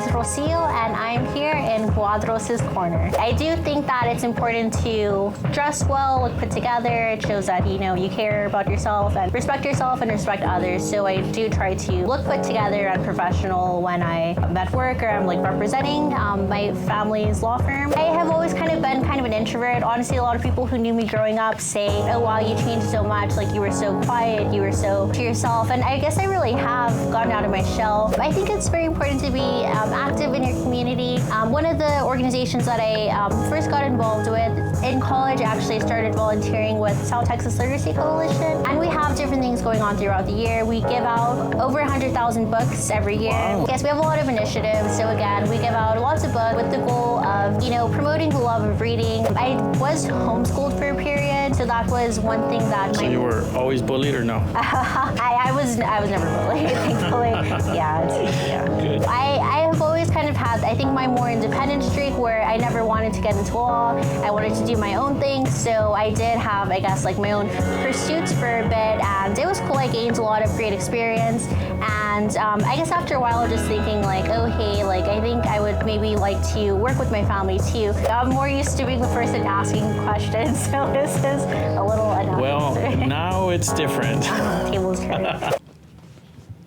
Rocio, and I'm here in Cuadros Corner. I do think that it's important to dress well, look put together. It shows that, you care about yourself and respect others. So I do try to look put together and professional when I'm at work or I'm representing my family's law firm. I have always been an introvert. Honestly, a lot of people who knew me growing up say, oh wow, you changed so much, you were so quiet, you were so to yourself, and I guess I really have gotten out of my shell. I think it's very important to be active in your community. One of the organizations that I first got involved with in college, actually I started volunteering with South Texas Literacy Coalition, and we have different things going on throughout the year. We give out over 100,000 books every year. Wow. Yes, we have a lot of initiatives. So again, we give out lots of books with the goal of, promoting the love of reading. I was homeschooled for a period, so that was one thing that So you were always bullied or no? I was never bullied, thankfully. Yeah. Good. I have always had, I think, my more independent streak where I never wanted to get into law. I wanted to do my own thing, so I did have, my own pursuits for a bit, and it was cool. I gained a lot of great experience, and I guess after a while, just thinking I think I would maybe like to work with my family too. I'm more used to being the person asking questions, so this is a little enough. Well, now it's different. Tables turn.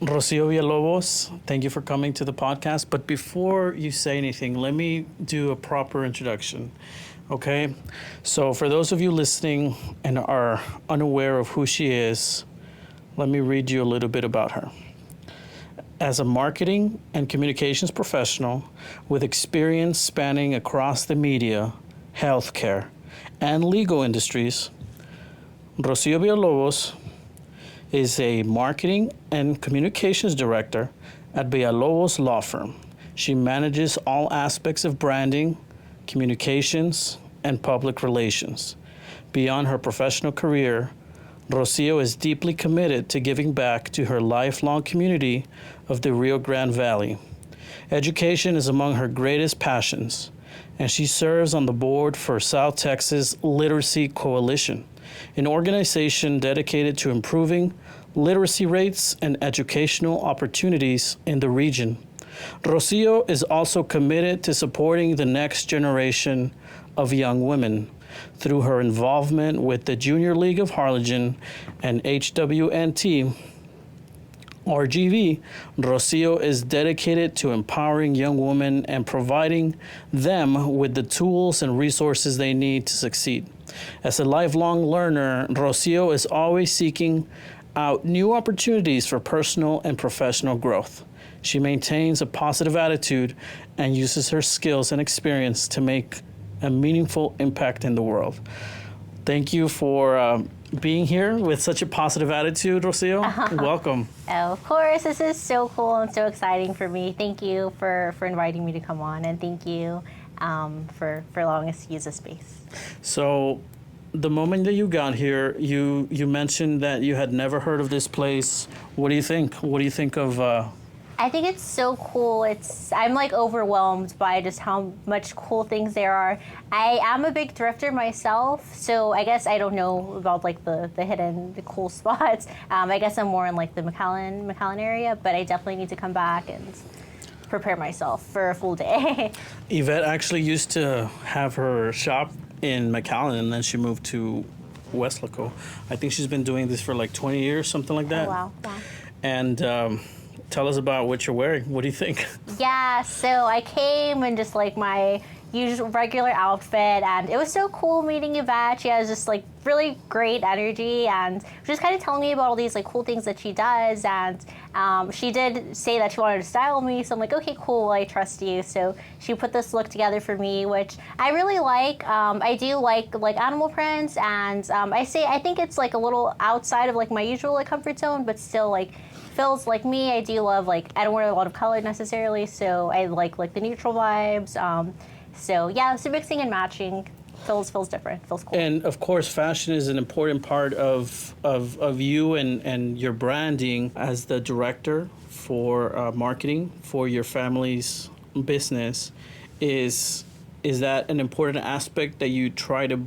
Rocio Villalobos, thank you for coming to the podcast. But before you say anything, let me do a proper introduction. Okay? So for those of you listening and are unaware of who she is, let me read you a little bit about her. As a marketing and communications professional with experience spanning across the media, healthcare, and legal industries, Rocio Villalobos is a marketing and communications director at Villalobos Law Firm. She manages all aspects of branding, communications, and public relations. Beyond her professional career, Rocio is deeply committed to giving back to her lifelong community of the Rio Grande Valley. Education is among her greatest passions, and she serves on the board for South Texas Literacy Coalition, an organization dedicated to improving literacy rates and educational opportunities in the region. Rocio is also committed to supporting the next generation of young women through her involvement with the Junior League of Harlingen and HWNT. RGV, Rocio is dedicated to empowering young women and providing them with the tools and resources they need to succeed. As a lifelong learner, Rocio is always seeking out new opportunities for personal and professional growth. She maintains a positive attitude and uses her skills and experience to make a meaningful impact in the world. Thank you for being here with such a positive attitude, Rocio. Welcome. Oh, of course, this is so cool and so exciting for me. Thank you for inviting me to come on, and thank you for allowing us to use this space. So, the moment that you got here, you mentioned that you had never heard of this place. What do you think? What do you think of... I think it's so cool. I'm overwhelmed by just how much cool things there are. I am a big thrifter myself, so I guess I don't know about the cool spots. I guess I'm more in the McAllen area, but I definitely need to come back and prepare myself for a full day. Yvette actually used to have her shop in McAllen, and then she moved to Weslaco. I think she's been doing this for 20 years, something like that. Oh, wow. And tell us about what you're wearing. What do you think? Yeah, so I came in just my usual regular outfit, and it was so cool meeting Yvette. She has just really great energy, and she was kind of telling me about all these cool things that she does, and she did say that she wanted to style me, so I'm like, okay, cool, I trust you. So she put this look together for me, which I really like. I do like animal prints, and I think it's a little outside of my usual comfort zone, but still feels like me. I do love I don't wear a lot of color necessarily, so I like the neutral vibes. So yeah, so mixing and matching feels different, feels cool. And of course, fashion is an important part of you and your branding as the director for marketing for your family's business. Is that an important aspect that you try to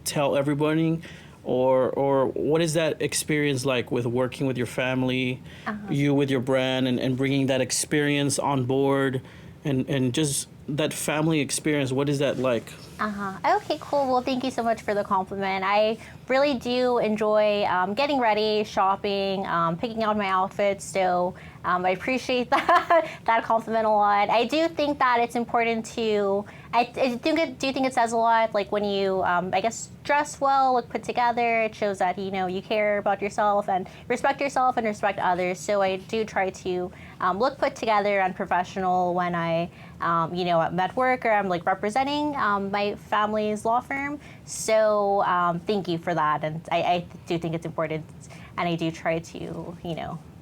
tell everybody? Or what is that experience like with working with your family, you with your brand, and bringing that experience on board and just that family experience. What is that like? Okay, cool. Well, thank you so much for the compliment. I really do enjoy getting ready, shopping, picking out my outfits. So I appreciate that compliment a lot. I do think that it's important to. Do think it says a lot. Like when you, I guess, dress well, look put together. It shows that you care about yourself and respect others. So I do try to look put together and professional when I'm at work or I'm like representing my family's law firm. So thank you for that, and I do think it's important, and I do try to,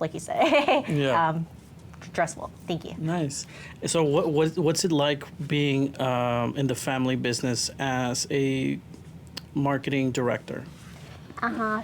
like you said, Yeah. dress well. Thank you. Nice. So what's it like being in the family business as a marketing director?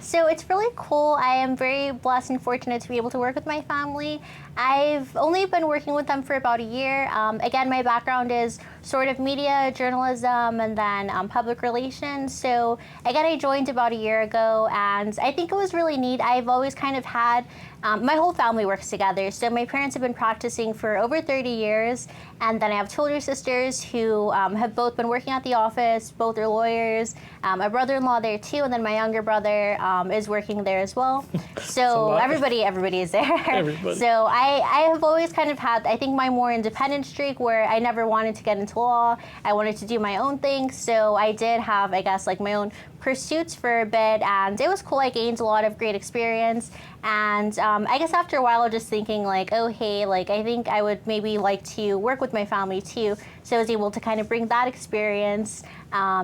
So it's really cool. I am very blessed and fortunate to be able to work with my family. I've only been working with them for about a year. Again, my background is sort of media, journalism, and then public relations. So again, I joined about a year ago, and I think it was really neat. I've always kind of had, my whole family works together. So my parents have been practicing for over 30 years, and then I have two older sisters who have both been working at the office. Both are lawyers. My brother-in-law there too, and then my younger brother is working there as well. So everybody is there. Everybody. So I have always kind of had, I think, my more independent streak where I never wanted to get into law. I wanted to do my own thing. So I did have, I guess, like my own pursuits for a bit, and it was cool. I gained a lot of great experience, and I guess after a while I was just thinking like, oh hey, like I think I would maybe like to work with my family too. So I was able to kind of bring that experience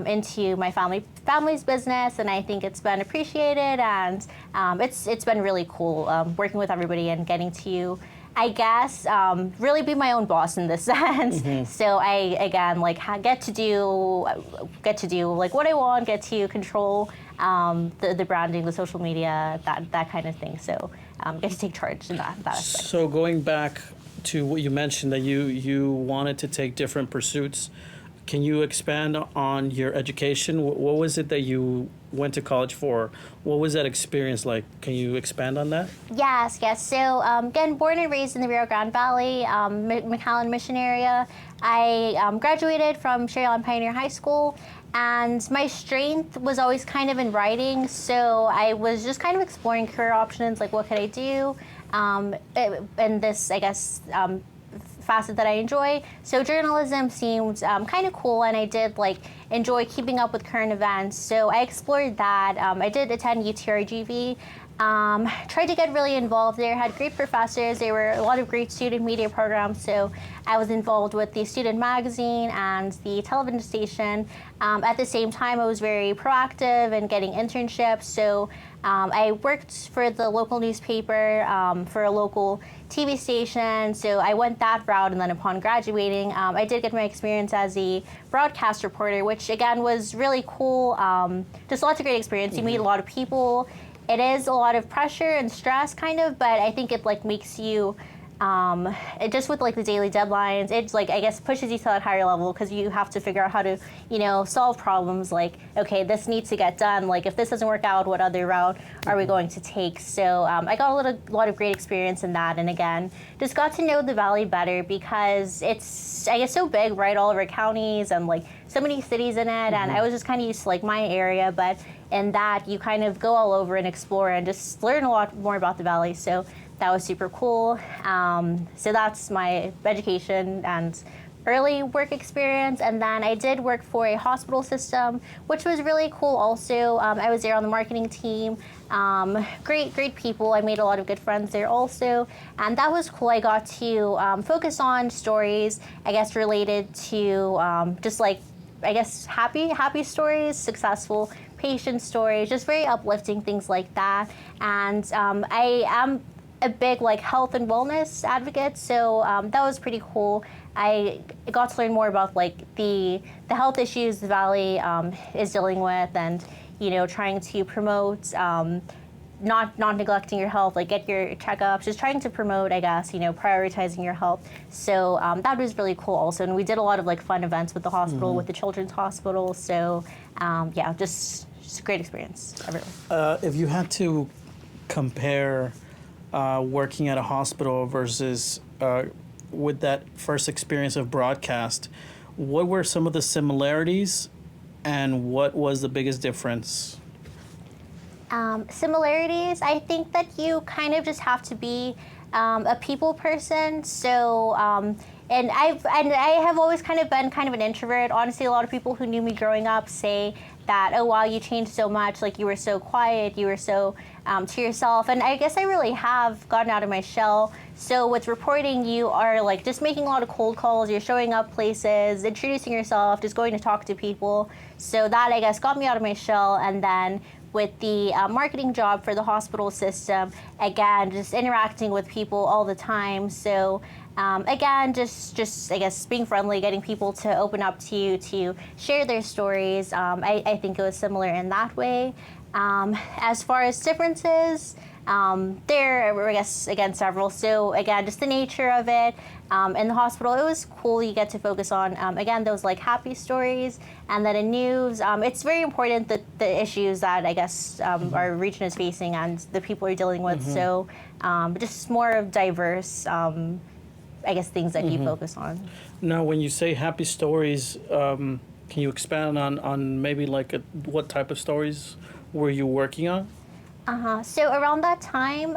into my family's business, and I think it's been appreciated, and it's been really cool working with everybody and getting to, I guess, really be my own boss in this sense. So I, again, like get to do like what I want, get to control the branding, the social media, that kind of thing. So get to take charge in that aspect. So going back to what you mentioned, that you wanted to take different pursuits, can you expand on your education? What was it that you went to college for? What was that experience like? Can you expand on that? Yes. So again, born and raised in the Rio Grande Valley, McAllen Mission area. I graduated from Sherry Island Pioneer High School, and my strength was always kind of in writing. So I was just kind of exploring career options, like what could I do in this, I guess, facet that I enjoy. So journalism seemed kind of cool, and I did like enjoy keeping up with current events. So I explored that. I did attend UTRGV. Tried to get really involved there, had great professors. There were a lot of great student media programs, so I was involved with the student magazine and the television station. At the same time, I was very proactive in getting internships, so I worked for the local newspaper, for a local TV station, so I went that route, and then upon graduating, I did get my experience as a broadcast reporter, which again was really cool. Just lots of great experience. You meet a lot of people. It is a lot of pressure and stress, kind of, but I think it like makes you, it just with like the daily deadlines, it's like, I guess, pushes you to that higher level, because you have to figure out how to, solve problems. Like, okay, this needs to get done. Like, if this doesn't work out, what other route are we going to take? So I got a lot of great experience in that, and again, just got to know the Valley better, because it's, I guess, so big, right? All of our counties and like so many cities in it, and I was just kind of used to like my area, but in that you kind of go all over and explore and just learn a lot more about the Valley. So that was super cool. So that's my education and early work experience. And then I did work for a hospital system, which was really cool also. I was there on the marketing team. Great people. I made a lot of good friends there also. And that was cool. I got to focus on stories, I guess, related to just like, I guess, happy stories, successful patient stories, just very uplifting, things like that. And I am a big like health and wellness advocate, so that was pretty cool. I got to learn more about like the health issues the Valley is dealing with, and trying to promote not neglecting your health, like get your checkups, just trying to promote, I guess, prioritizing your health. So that was really cool also, and we did a lot of like fun events with the hospital, with the Children's Hospital. So yeah, just a great experience everywhere. If you had to compare working at a hospital versus with that first experience of broadcast, what were some of the similarities and what was the biggest difference? Similarities, I think that you kind of just have to be a people person. So, and I have always kind of been kind of an introvert. Honestly, a lot of people who knew me growing up say that, oh wow, you changed so much. Like you were so quiet, you were so to yourself. And I guess I really have gotten out of my shell. So with reporting, you are like just making a lot of cold calls. You're showing up places, introducing yourself, just going to talk to people. So that I guess got me out of my shell. And then with the marketing job for the hospital system, again, just interacting with people all the time. So again, just I guess being friendly, getting people to open up to you, to share their stories. I think it was similar in that way. As far as differences, there are, I guess, again, several. So again, just the nature of it. In the hospital, it was cool. You get to focus on, again, those like happy stories. And then in news, it's very important that the issues that I guess our region is facing and the people you're dealing with. So just more of diverse, I guess, things that you focus on. Now, when you say happy stories, can you expand on maybe like what type of stories were you working on? So around that time,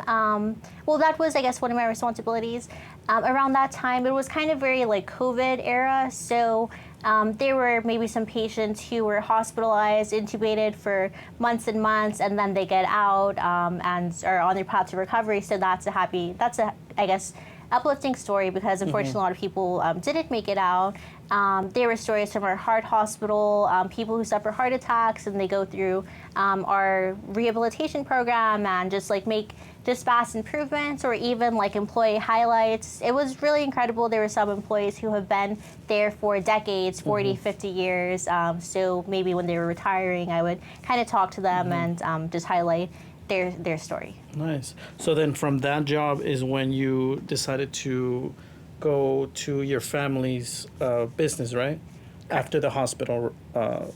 well, that was, I guess, one of my responsibilities. Around that time, it was kind of very like COVID era. So there were maybe some patients who were hospitalized, intubated for months and months, and then they get out and are on their path to recovery. So that's I guess, uplifting story because unfortunately a lot of people didn't make it out. There were stories from our heart hospital, people who suffer heart attacks and they go through our rehabilitation program and just like make just fast improvements, or even like employee highlights. It was really incredible. There were some employees who have been there for decades, 40, 50 years. So maybe when they were retiring, I would kind of talk to them and just highlight their story. Nice. So then from that job is when you decided to go to your family's business, right? Correct. After the hospital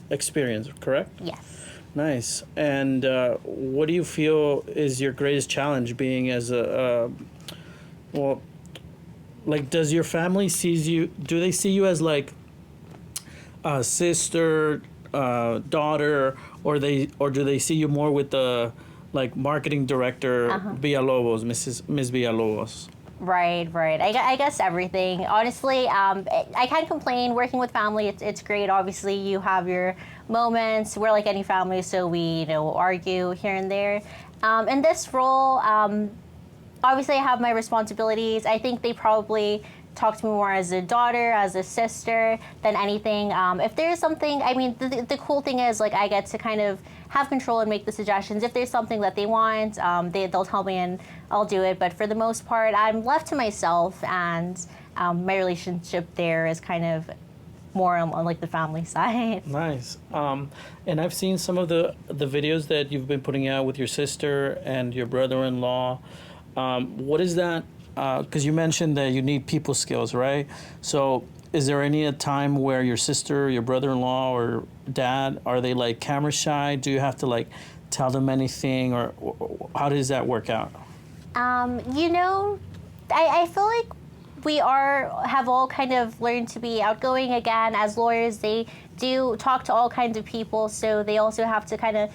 experience, correct? Yes. Nice. And what do you feel is your greatest challenge being as well, like, does your family do they see you as like a sister, daughter, or do they see you more with the like marketing director, Villalobos, Ms. Villalobos? Right. I guess everything. Honestly, I can't complain. Working with family, it's great. Obviously, you have your moments. We're like any family, so we argue here and there. In this role, obviously, I have my responsibilities. I think they probably talk to me more as a daughter, as a sister, than anything. If there's something, I mean, the cool thing is, like, I get to kind of have control and make the suggestions. If there's something that they want, they'll tell me and I'll do it. But for the most part, I'm left to myself, and my relationship there is kind of more on like the family side. Nice. And I've seen some of the videos that you've been putting out with your sister and your brother-in-law. What is that? Because you mentioned that you need people skills, right? So is there any time where your sister, your brother-in-law, or dad, are they like camera shy? Do you have to like tell them anything, or how does that work out? I feel like we have all kind of learned to be outgoing. Again, as lawyers, they do talk to all kinds of people, so they also have to kind of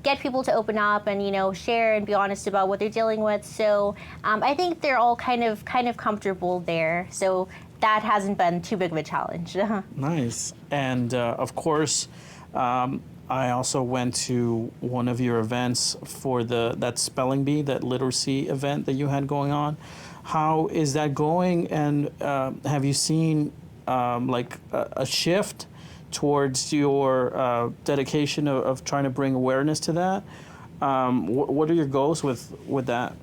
get people to open up and share and be honest about what they're dealing with. So I think they're all kind of comfortable there. So that hasn't been too big of a challenge. Nice. And of course, I also went to one of your events for that spelling bee, that literacy event that you had going on. How is that going? And have you seen like a shift towards your dedication of trying to bring awareness to that? What are your goals with that?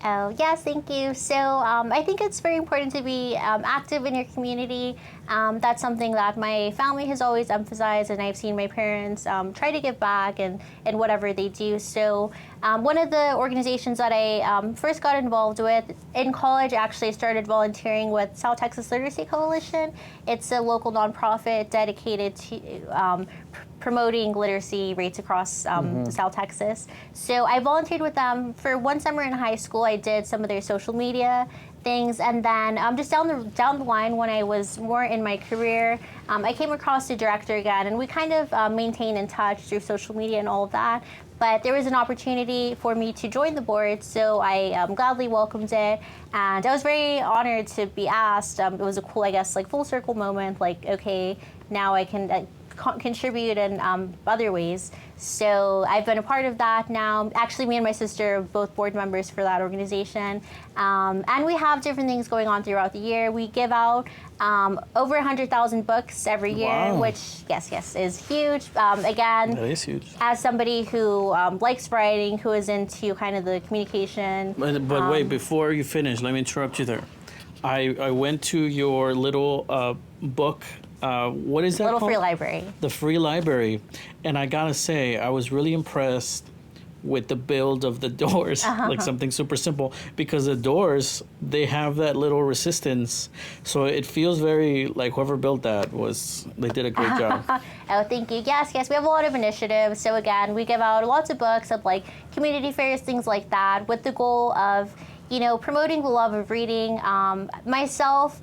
Oh, yes, thank you. So I think it's very important to be active in your community. That's something that my family has always emphasized, and I've seen my parents try to give back in whatever they do. So one of the organizations that I first got involved with in college, actually started volunteering with South Texas Literacy Coalition. It's a local nonprofit dedicated to promoting literacy rates across South Texas. So I volunteered with them for one summer in high school. I did some of their social media, things. And then just down the line, when I was more in my career, I came across the director again, and we kind of maintained in touch through social media and all of that. But there was an opportunity for me to join the board, so I gladly welcomed it, and I was very honored to be asked. It was a cool, I guess, like full circle moment. Like, okay, now I can contribute in other ways. So I've been a part of that now. Actually, me and my sister are both board members for that organization. And we have different things going on throughout the year. We give out over 100,000 books every year, Wow. which, yes, is huge. Again, That is huge. as somebody who likes writing, who is into kind of the communication. But wait, before you finish, let me interrupt you there. I went to your little book. What is that Little called? free library. The free library. And I gotta say, I was really impressed with the build of the doors, like something super simple, because the doors, they have that little resistance. So it feels very like whoever built that they did a great job. Oh, thank you. Yes, we have a lot of initiatives. So again, we give out lots of books at like community fairs, things like that, with the goal of, promoting the love of reading. Myself,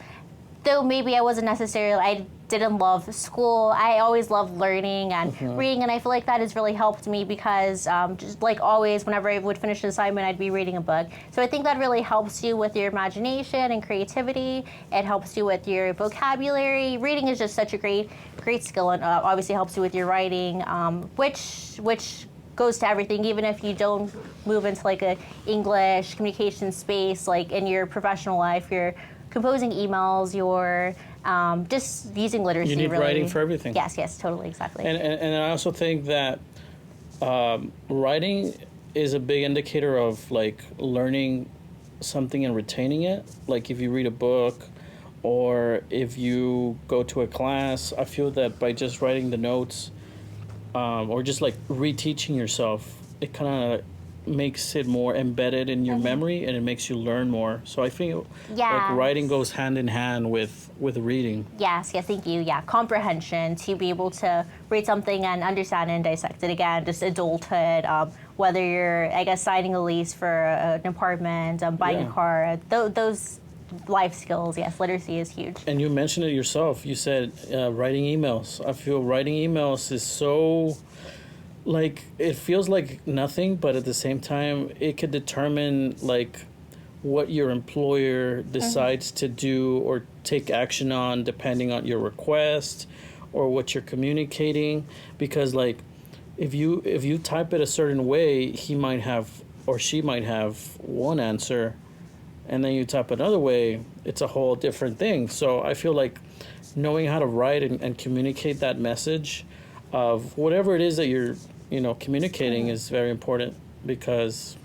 though maybe I didn't love school, I always loved learning and reading, and I feel like that has really helped me because just like always, whenever I would finish an assignment, I'd be reading a book. So I think that really helps you with your imagination and creativity. It helps you with your vocabulary. Reading is just such a great skill, and obviously helps you with your writing, which goes to everything, even if you don't move into like a English communication space, like in your professional life, you're composing emails, you're just using literacy. You need really. writing for everything. Yes, totally, exactly. And I also think that writing is a big indicator of like learning something and retaining it. Like if you read a book or if you go to a class, I feel that by just writing the notes or just like reteaching yourself, it kind of makes it more embedded in your memory, and it makes you learn more. So I feel like writing goes hand in hand with reading. Yes, thank you. Yeah, comprehension, to be able to read something and understand and dissect it. Again, just adulthood, whether you're, I guess, signing a lease for an apartment, buying a car, those life skills, yes, literacy is huge. And you mentioned it yourself. You said writing emails. I feel writing emails is so... like it feels like nothing, but at the same time it could determine like what your employer decides to do or take action on depending on your request or what you're communicating. Because like if you type it a certain way, he might have or she might have one answer, and then you type another way, it's a whole different thing. So I feel like knowing how to write and communicate that message of whatever it is that you're communicating is very important, because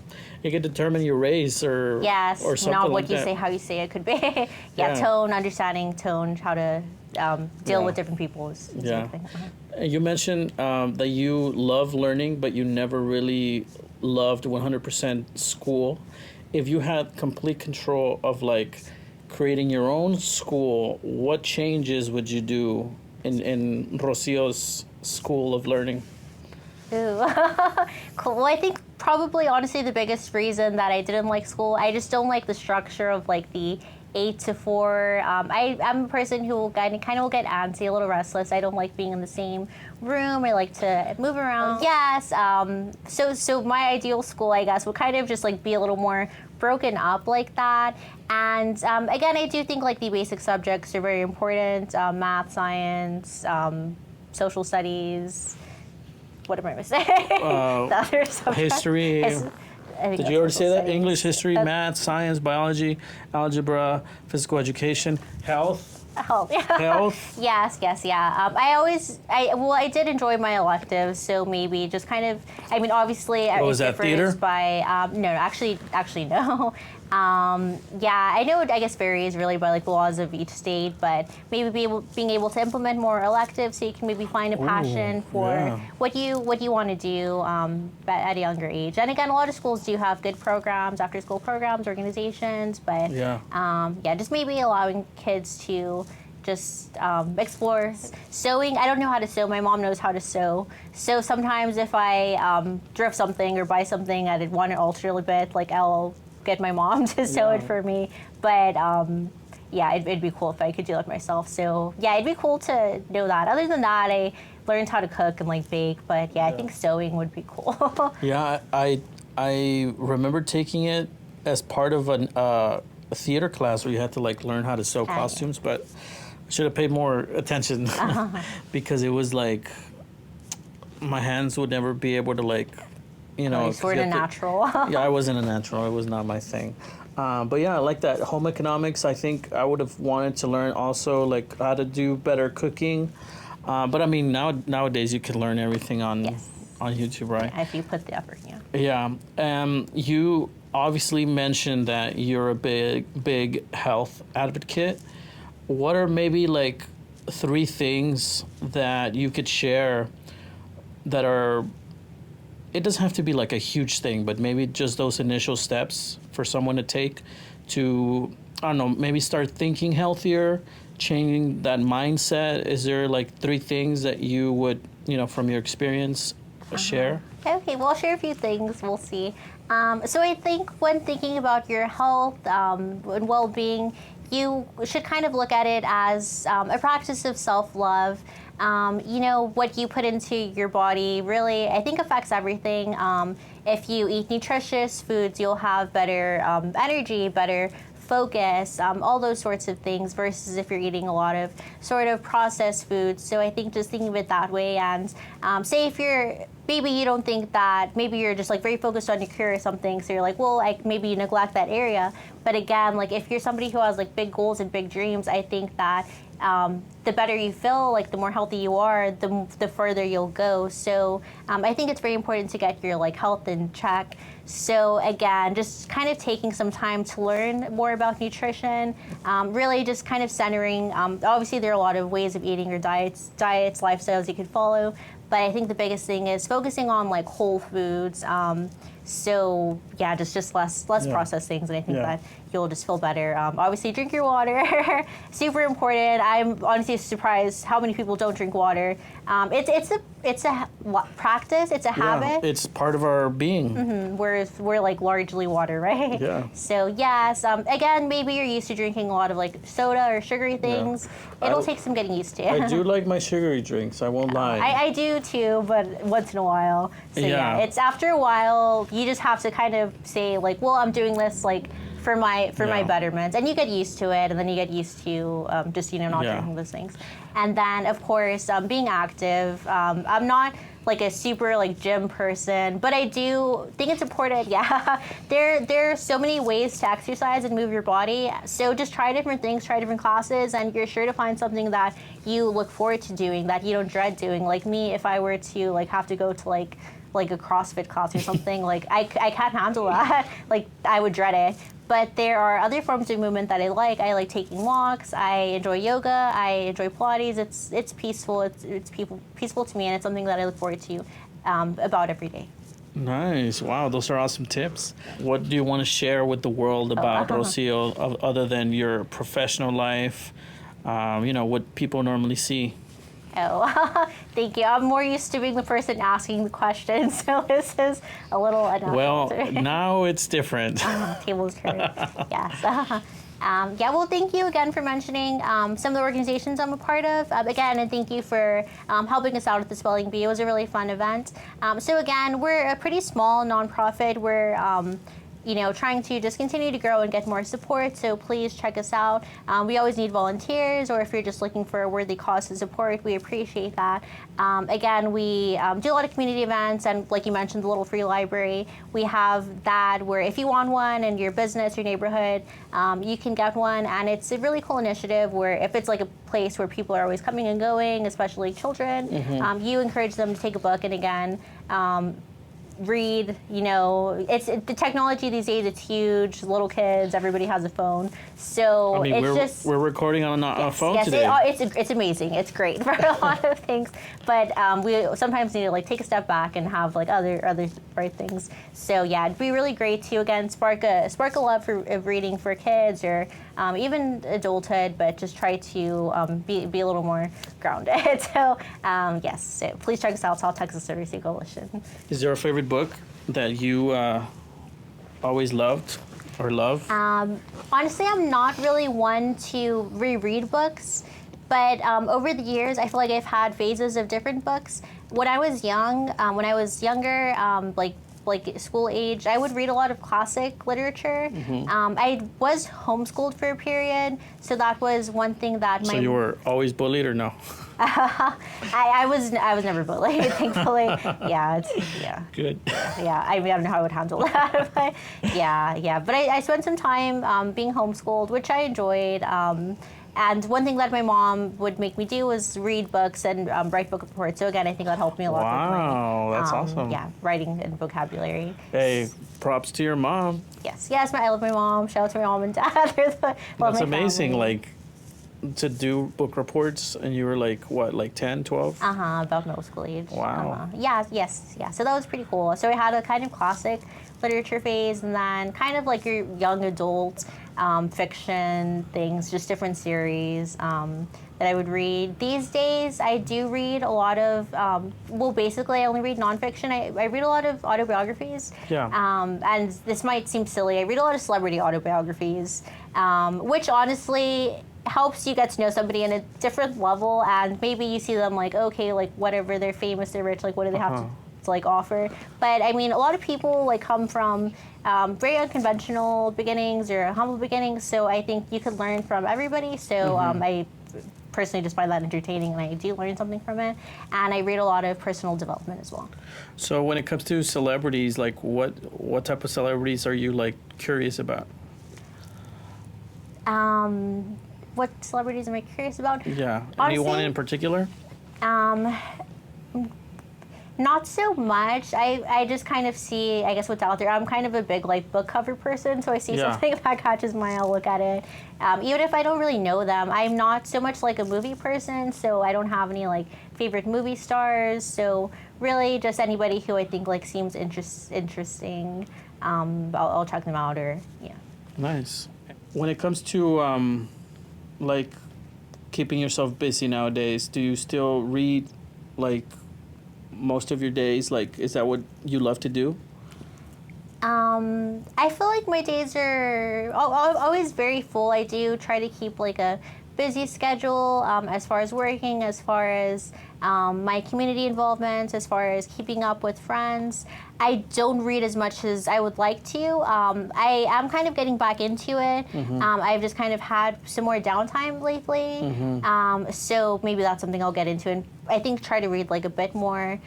it could determine your race or something not what like you that. say, how you say it could be. Tone, understanding tone, how to deal with different people is a big thing. You mentioned that you love learning, but you never really loved 100% school. If you had complete control of like creating your own school, what changes would you do in Rocio's school of learning? Ooh. Cool. Well, I think probably honestly the biggest reason that I didn't like school, I just don't like the structure of like the 8 to 4. I'm a person who will kind of will get antsy, a little restless. I don't like being in the same room. I like to move around. Yes. So my ideal school, I guess, would kind of just like be a little more broken up like that. And again, I do think like the basic subjects are very important. Math, science, social studies. What am I missing? The other subjects. History. Did you already say that? Studies. English, history, math, science, biology, algebra, physical education, health. Health. Health. Yes, yeah. I did enjoy my electives, so maybe just kind of, I mean, obviously it was that, differs theater? by, no, actually no. I know it, I guess, varies really by like the laws of each state, but maybe being able to implement more electives so you can maybe find a passion for what you want to do at a younger age. And again, a lot of schools do have good programs, after school programs, organizations, but just maybe allowing kids to just explore. Sewing, I don't know how to sew. My mom knows how to sew. So sometimes if I thrift something or buy something I want to alter a little bit, like I'll get my mom to sew it for me. But yeah, it'd be cool if I could do that myself. So yeah, it'd be cool to know that. Other than that, I learned how to cook and like bake. But yeah, I think sewing would be cool. Yeah, I remember taking it as part of a theater class where you had to like learn how to sew costumes, but I should have paid more attention because it was like my hands would never be able to like, you know. Sort of natural. Yeah, I wasn't a natural. It was not my thing. But yeah, I like that. Home economics, I think I would have wanted to learn also like how to do better cooking. But I mean, nowadays you can learn everything on YouTube, right? Yeah, if you put the effort, yeah. Yeah. You obviously mentioned that you're a big health advocate. What are maybe like 3 things that you could share that are, it doesn't have to be like a huge thing, but maybe just those initial steps for someone to take to, I don't know, maybe start thinking healthier, changing that mindset? Is there like 3 things that you would, you know, from your experience share? Okay, well, I'll share a few things. We'll see. So I think when thinking about your health and well-being, you should kind of look at it as a practice of self-love. You know, what you put into your body really, I think, affects everything. If you eat nutritious foods, you'll have better energy, better focus, all those sorts of things, versus if you're eating a lot of sort of processed foods. So I think just thinking of it that way, and say if you're, maybe you don't think that, maybe you're just like very focused on your career or something, so you're like, well, like maybe you neglect that area. But again, like if you're somebody who has like big goals and big dreams, I think that the better you feel, like the more healthy you are, the further you'll go. So I think it's very important to get your like health in check. So again, just kind of taking some time to learn more about nutrition, really just kind of centering, obviously there are a lot of ways of eating your diets, lifestyles you could follow, but I think the biggest thing is focusing on like whole foods. So yeah, just less processed things, and I think that you'll just feel better. Obviously, drink your water, super important. I'm honestly surprised how many people don't drink water. It's a practice. It's a habit. It's part of our being. Mm-hmm. We're like largely water, right? Yeah. So yes, again, maybe you're used to drinking a lot of like soda or sugary things. Yeah. It'll take some getting used to. I do like my sugary drinks. I won't lie. I do too, but once in a while. So yeah, it's after a while you just have to kind of say like, well, I'm doing this like for my betterment, and you get used to it, and then you get used to just not drinking those things. And then of course being active. I'm not like a super like gym person, but I do think it's important. Yeah, there are so many ways to exercise and move your body. So just try different things, try different classes, and you're sure to find something that you look forward to doing, that you don't dread doing. Like me, if I were to like have to go to like a CrossFit class or something, like I can't handle that. Like I would dread it. But there are other forms of movement that I like. I like taking walks. I enjoy yoga. I enjoy Pilates. It's peaceful. It's peaceful to me, and it's something that I look forward to about every day. Nice. Wow, those are awesome tips. What do you want to share with the world about Rocio, other than your professional life? What people normally see. Oh, thank you. I'm more used to being the person asking the questions, so this is a little unnatural. Well, now it's different. Tables turned. Yes. Well, thank you again for mentioning some of the organizations I'm a part of. Again, and thank you for helping us out at the Spelling Bee. It was a really fun event. So again, we're a pretty small nonprofit. We're trying to just continue to grow and get more support, so please check us out. We always need volunteers, or if you're just looking for a worthy cause to support, we appreciate that. Again, we do a lot of community events, and like you mentioned, the little free library. We have that where if you want one in your business, your neighborhood, you can get one, and it's a really cool initiative where if it's like a place where people are always coming and going, especially children, you encourage them to take a book, and again, read. It's the technology these days. It's huge. Little kids, everybody has a phone. So we're recording on a phone today. It's amazing. It's great for a lot of things, but we sometimes need to like take a step back and have like other bright things. So yeah, it'd be really great to again spark a love of reading for kids, or even adulthood, but just try to be a little more grounded. So yes, so please check us out, South Texas Literacy Coalition. Is there a favorite book that you always loved? or love? Honestly, I'm not really one to reread books, but over the years, I feel like I've had phases of different books. When I was younger, like school age, I would read a lot of classic literature. I was homeschooled for a period, so that was one thing that So you were always bullied or no? I was never bullied, thankfully. Yeah. Good. Yeah, I mean, I don't know how I would handle that. But yeah. But I spent some time being homeschooled, which I enjoyed. And one thing that my mom would make me do was read books and write book reports. So again, I think that helped me a lot Wow, with my, that's awesome. Yeah, writing and vocabulary. Hey, props to your mom. Yes, I love my mom. Shout out to my mom and dad. That's amazing. Like, to do book reports, and you were like, what, like 10, 12? About middle school age. Wow. Yeah. So that was pretty cool. So I had a kind of classic literature phase, and then kind of like your young adult fiction things, just different series that I would read. These days, I do read a lot of, basically I only read nonfiction. I read a lot of autobiographies. Yeah. And this might seem silly. I read a lot of celebrity autobiographies, which honestly helps you get to know somebody in a different level, and maybe you see them like, okay, like whatever, they're famous, they're rich, like what do they have to like offer? But I mean, a lot of people like come from very unconventional beginnings or humble beginnings, so I think you could learn from everybody. So I personally just find that entertaining, and I do learn something from it. And I read a lot of personal development as well. So when it comes to celebrities, like what type of celebrities are you like curious about? What celebrities am I curious about? Yeah. Honestly, Anyone in particular? Not so much. I just kind of see, I guess, what's out there. I'm kind of a big like book cover person, so I see something that catches my eye, I'll look at it. Even if I don't really know them, I'm not so much like a movie person, so I don't have any like favorite movie stars. So really, just anybody who I think like seems interesting, I'll check them out. Or yeah. Nice. When it comes to like keeping yourself busy nowadays, do you still read like most of your days? Like, is that what you love to do? I feel like my days are always very full. I do try to keep like a busy schedule as far as working, as far as my community involvement, as far as keeping up with friends. I don't read as much as I would like to. I am kind of getting back into it. I've just kind of had some more downtime lately. So maybe that's something I'll get into, and I think try to read like a bit more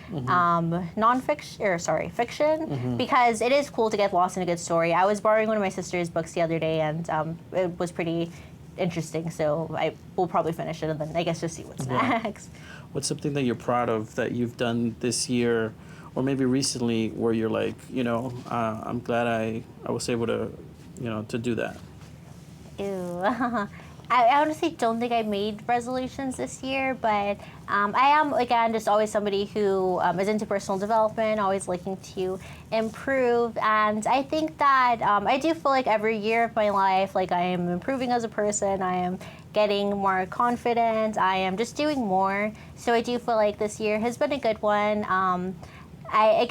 fiction, because it is cool to get lost in a good story. I was borrowing one of my sister's books the other day, and it was pretty interesting, so I will probably finish it, and then I guess just see what's next. What's something that you're proud of that you've done this year, or maybe recently, where you're like, I'm glad I was able to, to do that? Ew. I honestly don't think I made resolutions this year, but I am, again, just always somebody who is into personal development, always looking to improve. And I think that I do feel like every year of my life, like I am improving as a person, I am getting more confident, I am just doing more. So I do feel like this year has been a good one. I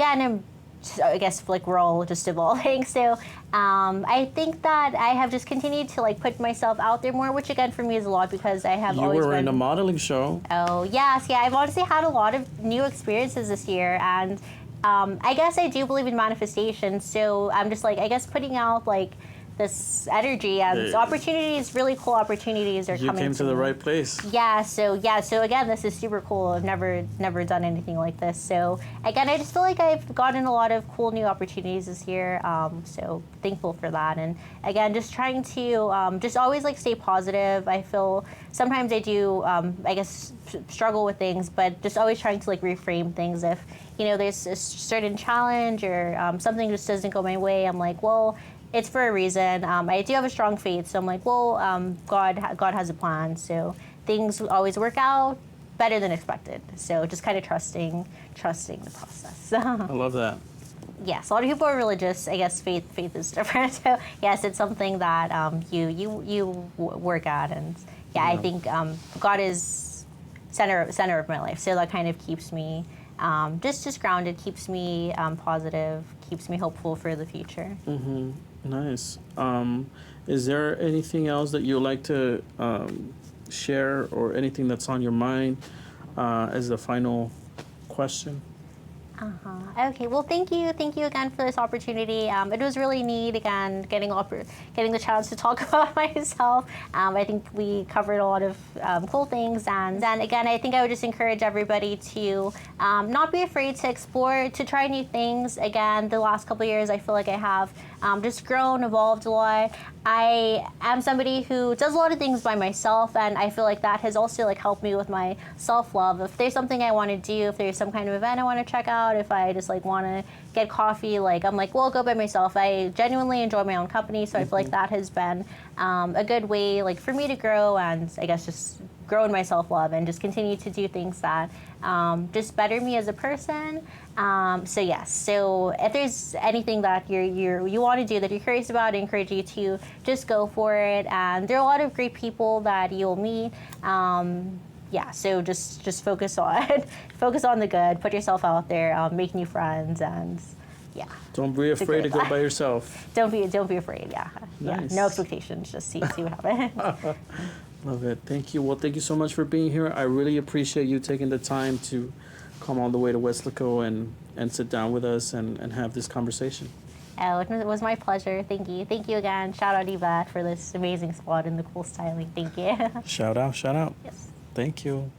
guess like we're all just evolving. So I think that I have just continued to like put myself out there more, which again for me is a lot, because I have always been... You were in a modeling show. Oh, yes. Yeah, I've honestly had a lot of new experiences this year, and I guess I do believe in manifestation. So I'm just like, I guess putting out like this energy and opportunities, really cool opportunities are coming. You came to the right place. Yeah. So again, this is super cool. I've never done anything like this. So again, I just feel like I've gotten a lot of cool new opportunities this year. So thankful for that. And again, just trying to just always like stay positive. I feel sometimes I do, I guess, struggle with things, but just always trying to like reframe things. If there's a certain challenge or something just doesn't go my way, I'm like, well, it's for a reason. I do have a strong faith, so I'm like, well, God has a plan, so things always work out better than expected. So just kind of trusting the process. I love that. Yes, a lot of people are religious. I guess faith is different. So yes, it's something that you work at, and I think God is center of my life. So that kind of keeps me just grounded, keeps me positive, keeps me hopeful for the future. Nice. Is there anything else that you'd like to share, or anything that's on your mind as the final question? Okay, well, thank you again for this opportunity. It was really neat again getting the chance to talk about myself. I think we covered a lot of cool things, and then again, I think I would just encourage everybody to not be afraid to explore, to try new things. Again, the last couple of years, I feel like I have just grown, evolved a lot. I am somebody who does a lot of things by myself, and I feel like that has also like helped me with my self-love. If there's something I want to do, if there's some kind of event I want to check out, if I just like want to get coffee, like I'm like, well, I'll go by myself. I genuinely enjoy my own company, so I feel like that has been a good way like for me to grow, and I guess just grow in my self-love and just continue to do things that just better me as a person. So yes, so if there's anything that you want to do that you're curious about, I encourage you to just go for it. And there are a lot of great people that you'll meet. Yeah, so just focus on focus on the good. Put yourself out there, make new friends, and yeah. Don't be afraid to go by yourself. Don't be afraid. Yeah, Nice. yeah. No expectations. Just see what happens. Love it. Thank you. Well, thank you so much for being here. I really appreciate you taking the time to come all the way to Weslaco and sit down with us and have this conversation. Oh, it was my pleasure. Thank you. Thank you again. Shout out Yvette for this amazing spot and the cool styling. Thank you. Shout out. Yes. Thank you.